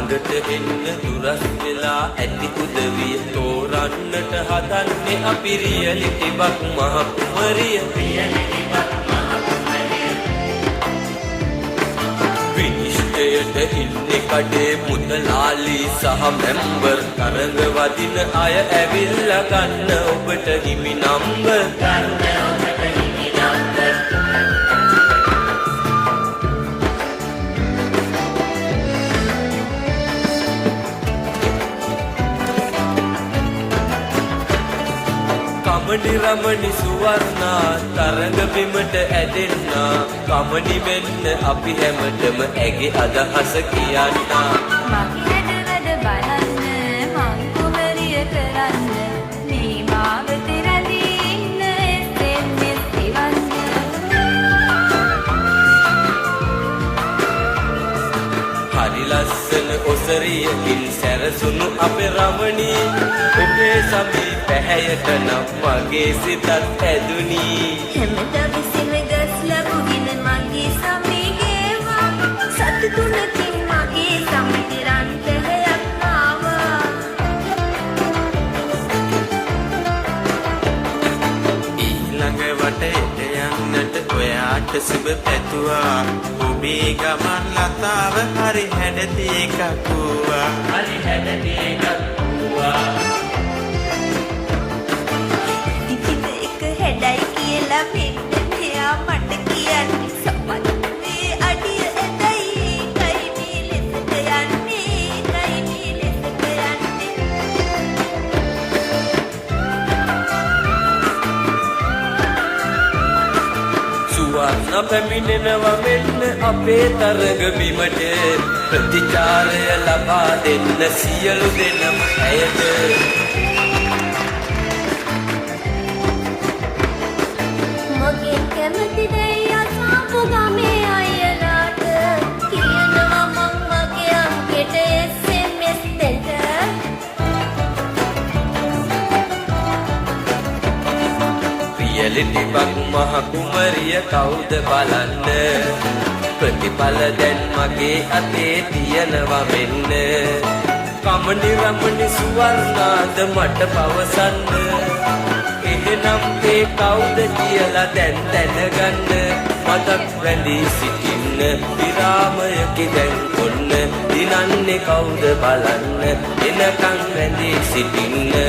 ළඟට එන්න දුරස් වෙලා ඇති උදවිය තෝරන්නට හදන්නේ අපි රියලිටි බක් මහ කුමරිය විනිශ්චයට ඉන්නේ කඩේ මුදලාලි සහ මෙම්බර් තරඟ වදින අය ඇවිල්ලා ගන්න ඔබට හිමි නම්බර් කමඩි රමණි සුවර්ණා තරඟ බිමට ඇදෙන්නා කමඩි වෙන්න අපි හැමදම ඇගේ අදහස කියන්නා මගේ හැඩවැඩ බලන්න මං කුමරිය කරන්න මේ මාවත රැඳී ඉන්න SMS එවන්න හරි ලස්සන ඔසරියකින් සැරසුණු අපේ රමණී ඔබේ සමී පැහැයට නම් මගේ සිතත් ඇදුනි හැමදා විසින ගස් ලැබුගෙන මගේ සමී ගේවා සතුටුනකින් මගේ සමිති රන් පැහැයක් ආවා ඊළඟ වටේට යන්නට ඔයාට සුබ පැතුවා ඔබේ ගමන් ලතාව හරි හැඩති එකක් වූවා හරි හැඩති එකක් වූවා හැඩයි කියලා මෙන්න මෙයා මට කියන්නේ සපත්වේ අඩිය ඇදයි කයි මේ ලෙසට යන්නේ කයි මේ ලෙසට යන්නේ සුවර්ණ පැමිණෙනවා මෙන්න අපේ තරග බිමට ප්‍රතිචාරය ලබා දෙන්න සියලු දෙනම ඇයට මගේ කැමති දෙයි අසාපු ගමේ අයලාට කියනවා මං මගේ අංකෙට SMS දෙන්න රියලිටි බක් මහ කුමරිය කවුද බලන්න ප්‍රතිඵල දැන් මගේ අතේ තියෙනවා මෙන්න කමඩි රමණි සුවර්ණාද මට පවසන්න එහෙනම් ඒ කවුද කියලා දැන් දැනගන්න මතක් රැඳී සිටින්න විරාමයකි දැන් ඔන්න දිනන්නේ කවුද බලන්න එනකන් රැඳී සිටින්න